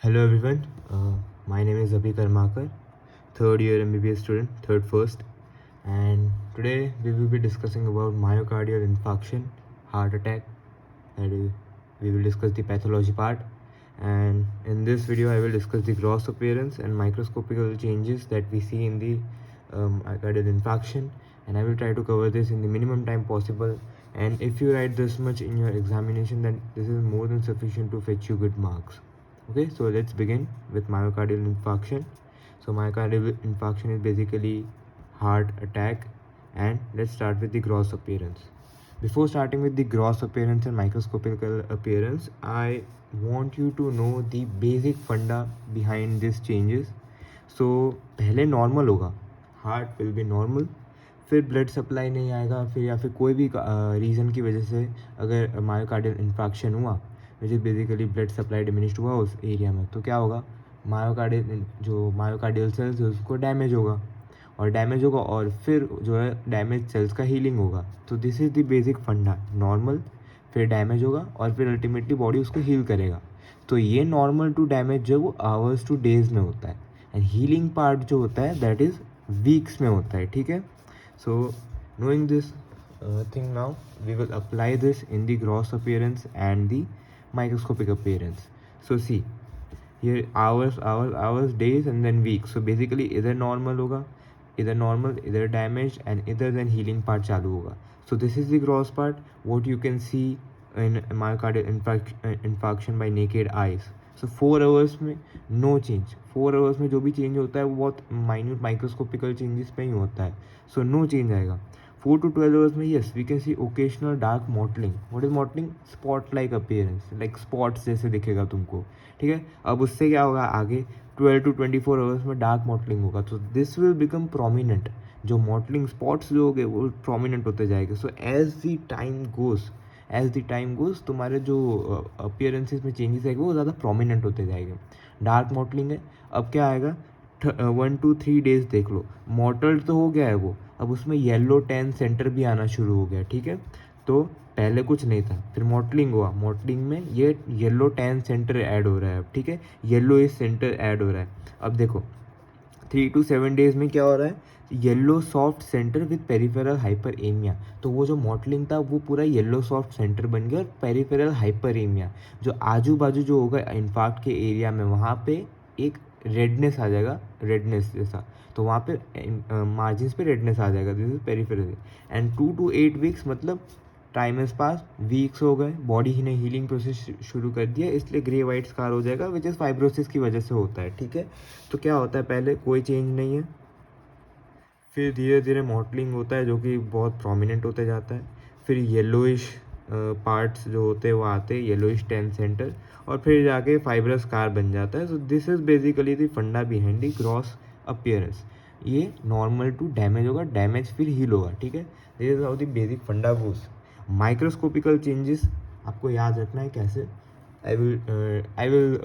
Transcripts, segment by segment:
Hello everyone, my name is Abhi Karmakar, third year MBBS student, third first, and today we will be discussing about myocardial infarction, heart attack. That is, we will discuss the pathology part, and in this video I will discuss the gross appearance and microscopical changes that we see in the myocardial infarction, and I will try to cover this in the minimum time possible. And if you write this much in your examination, then this is more than sufficient to fetch you good marks. Okay, so let's begin with myocardial infarction. So myocardial infarction is basically heart attack, and let's start with the gross appearance. Before starting with the gross appearance and microscopical appearance, I want you to know the basic funda behind these changes. So पहले normal होगा, heart will be normal, फिर blood supply नहीं आएगा, फिर या फिर कोई भी रीज़न की वजह से अगर मायोकार्डियल इन्फेक्शन हुआ, which is basically blood supply diminished हुआ उस एरिया में, तो क्या होगा, मायोकार्डियल सेल्स है उसको डैमेज होगा, और फिर जो है डैमेज सेल्स का हीलिंग होगा. तो दिस इज़ द बेसिक फंडा, नॉर्मल, फिर डैमेज होगा और फिर अल्टीमेटली बॉडी उसको हील करेगा. तो ये नॉर्मल टू डैमेज जो वो आवर्स टू डेज में होता है, एंड हीलिंग पार्ट जो होता है दैट इज़ वीक्स में होता है. ठीक है, सो knowing this thing now, we will apply this in the gross appearance and the microscopic appearance. So see here, hours, days and then weeks. So basically इधर normal होगा, इधर damage, and इधर then healing part चालू होगा. So this is the gross part, what you can see in myocardial infarction by naked eyes. So 4 hours में no change. 4 hours में जो भी change होता है वो बहुत minute microscopical changes पे ही होता है. So no change आएगा. 4 to 12 hours में yes we can see occasional dark mottling. What is mottling? Spot like appearance, like spots जैसे दिखेगा तुमको. ठीक है, अब उससे क्या होगा आगे 12 to 24 आवर्स में डार्क मॉटलिंग होगा. तो दिस विल बिकम प्रोमिनेंट, जो मॉटलिंग स्पॉट्स जो होंगे वो प्रोमिनेंट होते जाएंगे. So as the time goes तुम्हारे जो अपीयरेंसेस में चेंजेस आएंगे वो ज़्यादा प्रोमिनेंट होते जाएंगे. डार्क मॉटलिंग है, अब क्या आएगा 1 to 3 डेज देख लो, मॉटल तो हो गया है वो, अब उसमें येलो टैन सेंटर भी आना शुरू हो गया. ठीक है, तो पहले कुछ नहीं था, फिर मॉटलिंग हुआ, मॉटलिंग में ये येलो टैन सेंटर ऐड हो रहा है. अब ठीक है, येलो इस सेंटर ऐड हो रहा है. अब देखो 3 to 7 डेज में क्या हो रहा है, yellow soft centre with peripheral hyperaemia. तो वो जो मॉटलिंग था वो पूरा येलो सॉफ्ट सेंटर बन गया, और पेरिफेरल हाइपरएमिया जो आजू बाजू जो होगा इन्फार्क्ट के एरिया में, वहाँ पे एक रेडनेस आ जाएगा, रेडनेस जैसा. तो वहाँ पे मार्जिन्स पे रेडनेस आ जाएगा. This is peripheral. And 2 to 8 weeks मतलब टाइम इज पास, वीक्स हो गए, बॉडी ही ने हीलिंग प्रोसेस शुरू कर दिया, इसलिए ग्रे वाइट स्कार हो जाएगा, विच इज़ फाइब्रोसिस की वजह से होता है. ठीक है, तो क्या होता है, पहले कोई चेंज नहीं है, फिर धीरे धीरे मॉटलिंग होता है जो कि बहुत प्रोमिनेंट होते जाता है, फिर येलोइश पार्ट्स जो होते हैं वो आते हैं, येलोइश टेन सेंटर, और फिर जाके फाइब्रस कार बन जाता है. So this is basically the funda behind the gross appearance. ये नॉर्मल टू डैमेज होगा, डैमेज फिर हील होगा. ठीक है, this is how the basic funda goes. Microscopical changes आपको याद रखना है कैसे. I will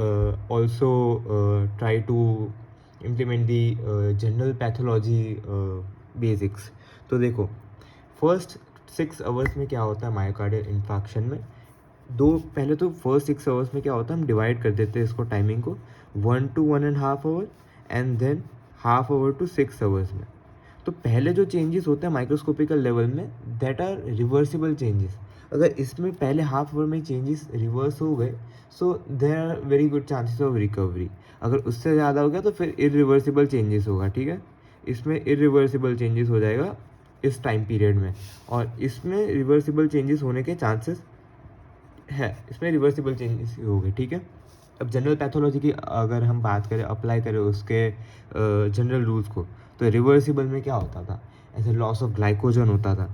also try to implement the general pathology basics. तो देखो फर्स्ट 6 आवर्स में क्या होता है मायोकार्डियल इन्फार्क्शन में, पहले तो फर्स्ट 6 आवर्स में क्या होता है, हम डिवाइड कर देते हैं इसको टाइमिंग को 1 to 1.5 hour and then half hour to 6 hours में. तो पहले जो चेंजेस होते हैं माइक्रोस्कोपिकल लेवल में दैट आर रिवर्सिबल चेंजेस. अगर इसमें पहले हाफ आवर में चेंजेस रिवर्स हो गए, so there are very good chances of recovery. अगर उससे ज़्यादा हो गया तो फिर इरिवर्सिबल चेंजेस होगा. ठीक है, इसमें इरिवर्सिबल चेंजेस हो जाएगा इस टाइम पीरियड में, और इसमें रिवर्सिबल चेंजेस होने के चांसेस है, इसमें रिवर्सिबल चेंजेस हो गए. ठीक है, अब जनरल पैथोलॉजी की अगर हम बात करें, अप्लाई करें उसके जनरल रूल्स को, तो रिवर्सिबल में क्या होता था, ऐसे लॉस ऑफ ग्लाइकोजन होता था,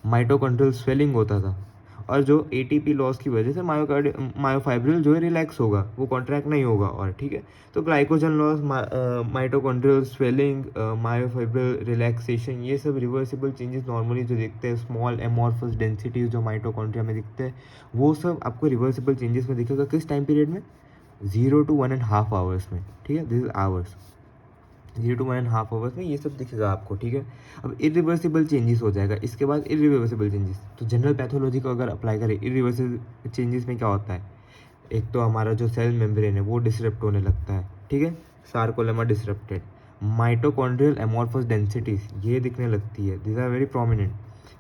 माइटोकॉन्ड्रियल स्वेलिंग होता था, और जो एटीपी लॉस की वजह से मायोफाइब्रिल जो है रिलैक्स होगा, वो कॉन्ट्रैक्ट नहीं होगा. और ठीक है, तो glycogen loss, mitochondrial swelling, myofibril relaxation, ये सब रिवर्सिबल चेंजेस नॉर्मली जो दिखते हैं, स्मॉल एमॉर्फस डेंसिटीज जो माइटोकॉन्ड्रिया में दिखते हैं, वो सब आपको रिवर्सिबल चेंजेस में दिखेगा. किस टाइम पीरियड में, 0 to 1.5 आवर्स में. ठीक है, this is ours, 0 to 1.5 hours में ये सब दिखेगा आपको. ठीक है, अब इरिवर्सिबल चेंजेस हो जाएगा, इसके बाद इरिवर्सिबल चेंजेस. तो जनरल पैथोलॉजी को अगर अप्लाई करें, इरिवर्सिबल चेंजेस में क्या होता है, एक तो हमारा जो सेल मेम्ब्रेन है वो डिसरप्ट होने लगता है, ठीक है, sarcolemma disrupted. Mitochondrial amorphous densities ये दिखने लगती है, दिस आर वेरी प्रोमिनेंट।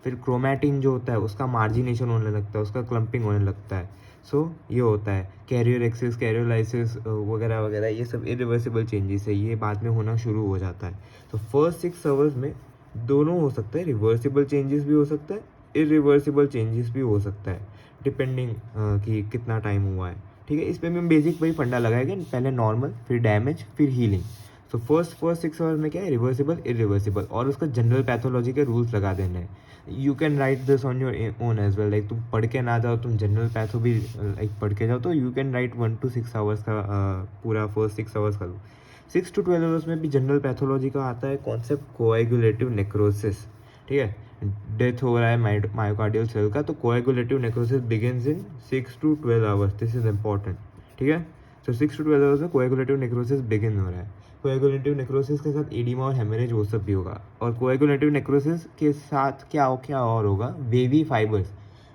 फिर क्रोमैटिन जो होता है उसका मार्जिनेशन होने लगता है, उसका क्लम्पिंग होने लगता है। सो ये होता है कैरियर एक्सिस, कैरियोलाइसिस वगैरह वगैरह, ये सब इरिवर्सिबल चेंजेस है, ये बाद में होना शुरू हो जाता है। तो फर्स्ट 6 आवर्स में दोनों हो सकता है, रिवर्सिबल चेंजेस भी हो सकता है, इरिवर्सिबल चेंजेस भी हो सकता है, डिपेंडिंग कि कितना टाइम हुआ है, ठीक है। इस पर भी बेसिक वही फंडा लगाएगा, पहले नॉर्मल, फिर डैमेज, फिर हीलिंग। तो फर्स्ट 6 आवर्स में क्या है, रिवर्सिबल, इरिवर्सिबल, और उसका जनरल पैथोलॉजी के रूल्स लगा देने हैं। You can write this on your own as well, like तुम पढ़ के ना जाओ, तुम जनरल पैथो भी लाइक पढ़ के जाओ, तो you can right 1 to 6 hours का पूरा फर्स्ट 6 आवर्स का। 6 to 12 आवर्स में भी जनरल पैथोलॉजी का आता है कॉन्सेप्ट कोएगुलेटिव नेक्रोसिस, ठीक है। डेथ हो रहा है मायोकार्डियल सेल का, तो coagulative necrosis begins in 6 to 12 hours, this is important, ठीक है। तो 6 to 12 आवर्स में कोएगुलेटिव नेक्रोसिस बिगिन हो रहा है। कोएगुलेटिव नेक्रोसिस के साथ एडिमा और हेमरेज वो सब भी होगा। और कोएगुलेटिव नेक्रोसिस के साथ क्या और होगा, wavy fibres.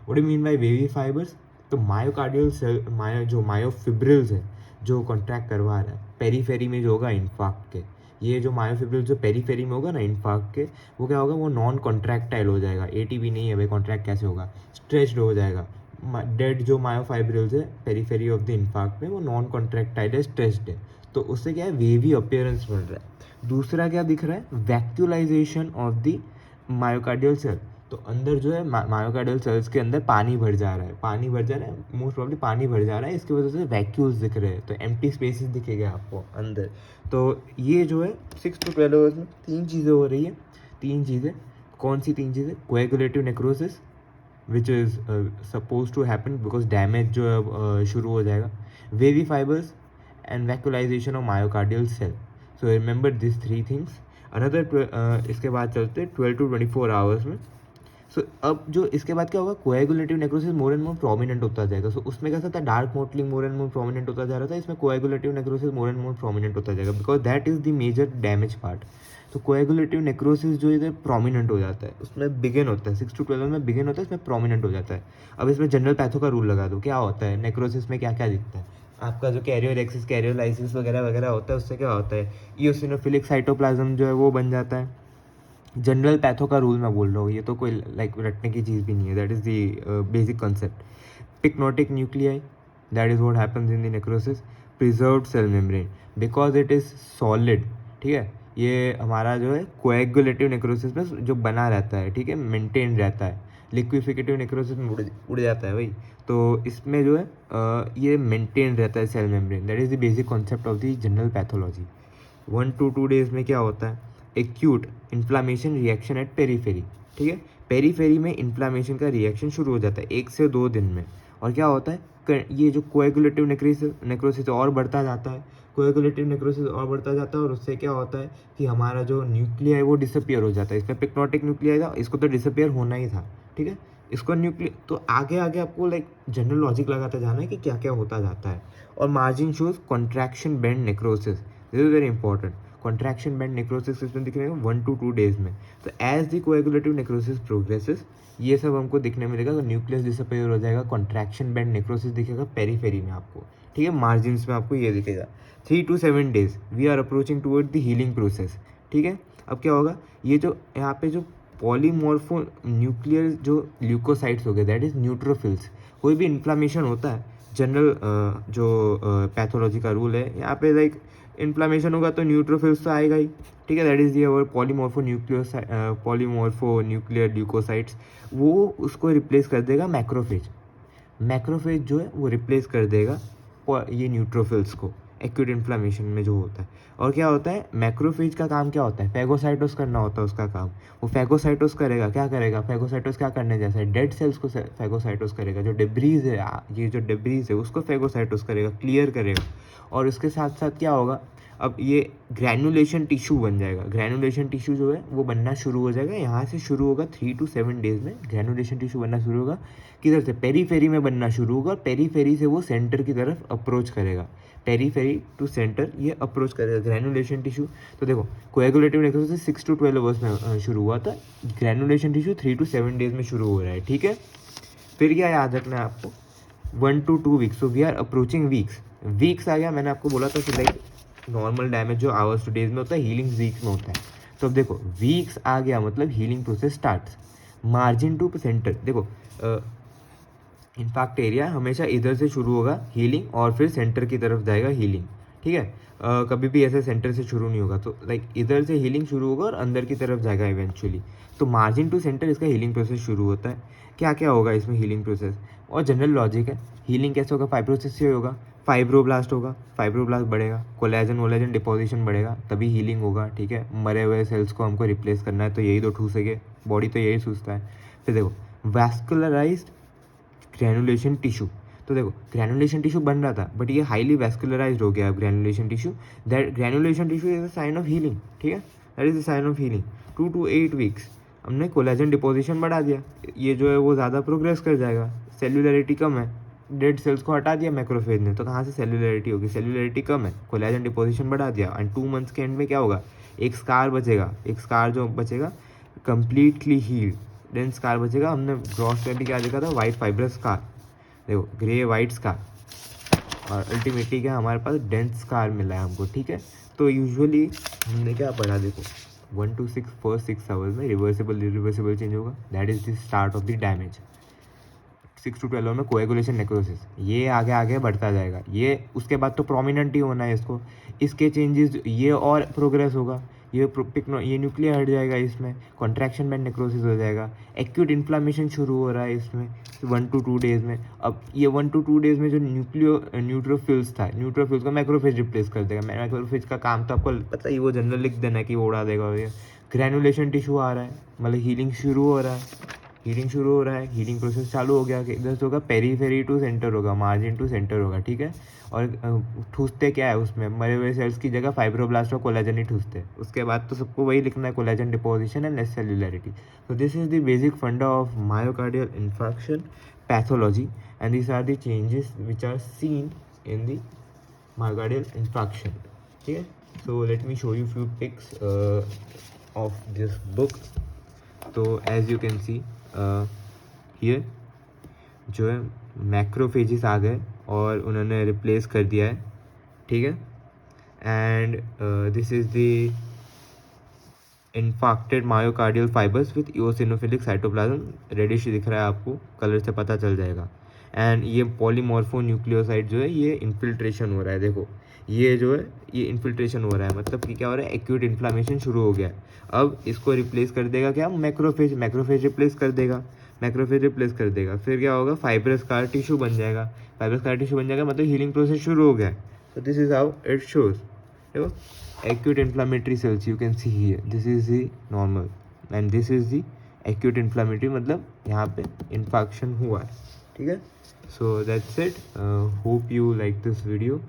What do mean by wavy fibres? तो मायोकार्डियल सेल, जो मायोफिब्रिल्स है जो कॉन्ट्रैक्ट करवा रहा है, पेरीफेरी में जो होगा इन्फार्क्ट के, ये जो मायोफिब्रिल जो पेरीफेरी में होगा ना इन्फार्क्ट के, वो क्या होगा, वो नॉन कॉन्ट्रैक्टाइल हो जाएगा। एटीपी नहीं है भाई, कॉन्ट्रैक्ट कैसे होगा, स्ट्रेच्ड हो जाएगा। डेड जो मायोफाइब्रिल्स है पेरीफेरी ऑफ द इन्फार्क्ट में, वो नॉन कॉन्ट्रैक्टाइल है, स्ट्रेच्ड है, तो उससे क्या है, वेवी अपीयरेंस मिल रहा है। दूसरा क्या दिख रहा है, वैक्यूलाइजेशन ऑफ द मायोकार्डियल सेल। तो अंदर जो है मायोकार्डियल सेल्स के अंदर पानी भर जा रहा है, मोस्ट प्रॉब्ली पानी भर जा रहा है, इसकी वजह से वैक्यूल्स दिख रहे हैं, तो एम्प्टी स्पेसेस दिखेंगे आपको अंदर। तो ये जो है 6 to 12 आवर्स में 3 चीज़ें हो रही है। 3 चीज़ें, कौन सी 3 चीज़ें? Coagulative necrosis which is suppose to happen because damage जो है शुरू हो जाएगा, wavy fibres and vacuolisation of myocardial cell. So remember this 3 things. Another इसके बाद चलते 12 to 24 आवर्स में। सो अब जो इसके बाद क्या होगा, coagulative necrosis more and more prominent होता जाएगा। सो उसमें कैसा था, dark mottling more and more prominent होता जा रहा था, इसमें coagulative necrosis more and more prominent होता जाएगा, because that is the major damage part. तो कोएगुलेटिव नेक्रोसिस जो है प्रोमिनेंट हो जाता है, उसमें बिगिन होता है 6 to 12 में बिगिन होता है, इसमें प्रोमिनेंट हो जाता है। अब इसमें जनरल पैथो का रूल लगा दो, क्या होता है नेक्रोसिस में, क्या क्या दिखता है आपका, जो कैरियर एक्सिस, कैरियोलाइसिस वगैरह वगैरह होता है, उससे क्या होता है, इओसिनोफिलिक साइटोप्लाज्म जो है वो बन जाता है। जनरल पैथो का रूल मैं बोल रहा हूँ, ये तो कोई लाइक रटने की चीज़ भी नहीं है, that is the basic concept. Pyknotic nuclei, that is what happens in the necrosis. Preserved cell membrane because it is solid, ठीक है, ये हमारा जो है कोएगुलेटिव नेक्रोसिस में जो बना रहता है, ठीक है, मेंटेन रहता है। लिक्विफिकेटिव नेक्रोसिस में उड़ जाता है भाई, तो इसमें जो है ये मेंटेन रहता है cell membrane, that is the basic concept of the general pathology. 1 to 2 days में क्या होता है, acute inflammation reaction at periphery, ठीक है, पेरीफेरी में इन्फ्लामेशन का रिएक्शन शुरू हो जाता है 1 से 2 दिन में। और क्या होता है, ये जो कोएगुलेटिव नेक्रोसिस और बढ़ता जाता है, कोएगुलेटिव नेक्रोसिस और बढ़ता जाता है, और उससे क्या होता है कि हमारा जो न्यूक्लिया है वो डिसअपियर हो जाता है। इसमें पिक्नोटिक न्यूक्लिया था, इसको तो डिसअपियर होना ही था, ठीक है, इसको न्यूक्लिया, तो आगे आगे आपको लाइक जनरल लॉजिक लगाते जाना है कि क्या क्या होता जाता है। और margin shows contraction bend necrosis, this is very important. Contraction bend necrosis किसमें दिख रहे हैं, 1 to 2 डेज में। तो as the coagulative necrosis progresses, ये सब हमको दिखने मिलेगा, तो न्यूक्लियस डिसअपियर हो जाएगा, कॉन्ट्रैक्शन बेंड नेक्रोसिस दिखेगा पेरीफेरी में आपको, ठीक है, मार्जिन्स में आपको ये दिखेगा। 3 to 7 days we are approaching toward the healing process, ठीक है। अब क्या होगा, ये जो यहाँ पे जो पॉलीमॉर्फो न्यूक्लियर जो ल्यूकोसाइट्स हो गए, दैट इज न्यूट्रोफिल्स, कोई भी इन्फ्लामेशन होता है, जनरल जो पैथोलॉजी का रूल है यहाँ पे, लाइक इन्फ्लामेशन होगा तो न्यूट्रोफिल्स तो आएगा ही, ठीक है, that is the polymorphonuclear leukocytes, वो उसको रिप्लेस कर देगा मैक्रोफेज। मैक्रोफेज जो है वो रिप्लेस कर देगा ये न्यूट्रोफिल्स को एक्यूट इन्फ्लामेशन में जो होता है। और क्या होता है, मैक्रोफेज का काम क्या होता है, फैगोसाइटोस करना होता है उसका काम। वो फैगोसाइटोस करेगा, क्या करेगा, फैगोसाइटोस क्या करने जैसा है, डेड सेल्स को फैगोसाइटोस करेगा, जो डेब्रीज है, ये जो डेब्रीज है उसको फैगोसाइटोस करेगा, क्लियर करेगा। और इसके साथ साथ क्या होगा, अब ये ग्रैनुलेशन टिश्यू बन जाएगा। ग्रैनुलेशन टिश्यू जो है वो बनना शुरू हो जाएगा, यहाँ से शुरू होगा 3 to 7 डेज में ग्रैनुलेशन टिश्यू बनना शुरू होगा। किधर से, पेरीफेरी में बनना शुरू होगा, और पेरीफेरी से वो सेंटर की तरफ अप्रोच करेगा, पेरीफेरी टू सेंटर ये अप्रोच करेगा ग्रैनुलेशन टिश्यू। तो देखो कोएगुलेटिव नेक्रोसिस 6 to 12 आवर्स में शुरू हुआ था, ग्रैनुलेशन टिश्यू 3 to 7 डेज में शुरू हो रहा है, ठीक है। फिर क्या याद रखना है आपको, 1 to 2 weeks, so we are approaching weeks आ गया. मैंने आपको बोला था कि लाइक नॉर्मल डैमेज जो आवर्स टू डेज में होता है, हीलिंग वीक्स में होता है. तो अब देखो वीक्स आ गया मतलब healing process starts. Margin to centre, देखो इम्पैक्ट एरिया हमेशा इधर से शुरू होगा हीलिंग और फिर सेंटर की तरफ जाएगा हीलिंग. ठीक है, कभी भी ऐसे सेंटर से शुरू नहीं होगा. तो लाइक इधर से हीलिंग शुरू होगा और अंदर की तरफ जाएगा इवेंचुअली. तो मार्जिन टू सेंटर इसका हीलिंग प्रोसेस शुरू होता है. क्या क्या होगा इसमें हीलिंग प्रोसेस, और जनरल लॉजिक है. हीलिंग कैसे होगा, फाइब्रोसिस से होगा. फाइब्रोब्लास्ट होगा, फाइब्रोब्लास्ट बढ़ेगा, कोलेजन वोलेजन डिपोजिशन बढ़ेगा, तभी हीलिंग होगा. ठीक है, मरे हुए सेल्स को हमको रिप्लेस करना है तो यही तो ठूसेंगे, बॉडी तो यही सूझता है. फिर देखो वैस्कुलराइज्ड ग्रैनुलेशन टिश्यू. तो देखो ग्रैनुलेशन टिश्यू बन रहा था बट ये हाईली वैस्कुलराइज्ड हो गया अब granulation tissue. That granulation tissue is a sign of healing. ठीक है, that is a sign of healing. 2 to 8 weeks हमने कोलेजन डिपोजिशन बढ़ा दिया, ये जो है वो ज़्यादा प्रोग्रेस कर जाएगा. सेल्युलरिटी कम है, डेड सेल्स को हटा दिया मैक्रोफेज ने, तो कहाँ से सेल्युलरिटी होगी, सेल्युलरिटी कम है, कोलेजन डिपोजिशन बढ़ा दिया. एंड 2 months के एंड में क्या होगा, एक स्कार बचेगा. एक स्कार जो बचेगा कम्प्लीटली हील्ड, देन स्कार बचेगा. हमने ग्रॉस में भी क्या देखा था, वाइट फाइब्रस स्कार. देखो ग्रे वाइट स्कार, और अल्टीमेटली क्या हमारे पास डेंस स्कार मिला है हमको. ठीक है, तो यूजुअली हमने क्या पढ़ा, देखो 1 to 6 फर्स्ट 6 आवर्स में रिवर्सिबल इरिवर्सिबल चेंज होगा. That is the start of the damage. 6 to 12 में कोएगुलेशन नेक्रोसिस, ये आगे आगे बढ़ता जाएगा. ये उसके बाद तो प्रोमिनेंट ही होना है इसको. इसके चेंजेस ये और प्रोग्रेस होगा, ये न्यूक्लियर हट जाएगा, इसमें कॉन्ट्रैक्शन बैंड नेक्रोसिस हो जाएगा. एक्यूट इन्फ्लामेशन शुरू हो रहा है इसमें 1 to 2 days में. अब ये 1 to 2 days में जो न्यूट्रोफिल्स था, न्यूट्रोफिल्स को मैक्रोफेज रिप्लेस कर देगा. मैक्रोफेज का काम तो आपको पता ही, वो जनरल लिख देना है कि वो उड़ा देगा. ग्रैनुलेशन टिश्यू आ रहा है, मतलब हीलिंग शुरू हो रहा है. हीलिंग प्रोसेस चालू हो गया कि इधर से होगा पेरीफेरी टू सेंटर होगा, मार्जिन टू सेंटर होगा. ठीक है, और ठूसते क्या है उसमें, मरे हुए सेल्स की जगह फाइब्रोब्लास्ट और कोलेजन ही ठूसते. उसके बाद तो सबको वही लिखना है, collagen deposition and less cellularity. तो this is the basic funda of myocardial infarction pathology, and this are the changes which are seen in the myocardial infarction. ठीक है, so let me show you few pics of this book. तो as you can see here जो है macrophages आ गए और उन्होंने replace कर दिया है. ठीक है, and this is the infarcted myocardial fibres with eosinophilic cytoplasm. Reddish दिख रहा है आपको, कलर से पता चल जाएगा. एंड ये पॉलीमॉर्फो न्यूक्लियोसाइड जो है ये इन्फिल्ट्रेशन हो रहा है. देखो ये जो है ये इन्फिल्ट्रेशन हो रहा है, मतलब कि क्या हो रहा है, एक्यूट इन्फ्लामेशन शुरू हो गया है. अब इसको रिप्लेस कर देगा क्या, मैक्रोफेज रिप्लेस कर देगा. फिर क्या होगा, फाइब्रस स्कार टिश्यू बन जाएगा. मतलब हीलिंग प्रोसेस शुरू हो गया है. So this is how it shows. देखो acute inflammatory cells you can see here. This is the normal and this is the acute inflammatory, मतलब यहाँ पे infarction हुआ है. ठीक है, so that's it. Hope you like this video.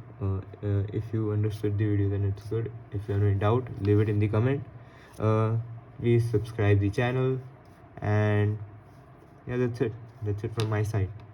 If you understood the video then it's good. If you have any doubt, leave it in the comment. Please subscribe the channel, and yeah, that's it from my side.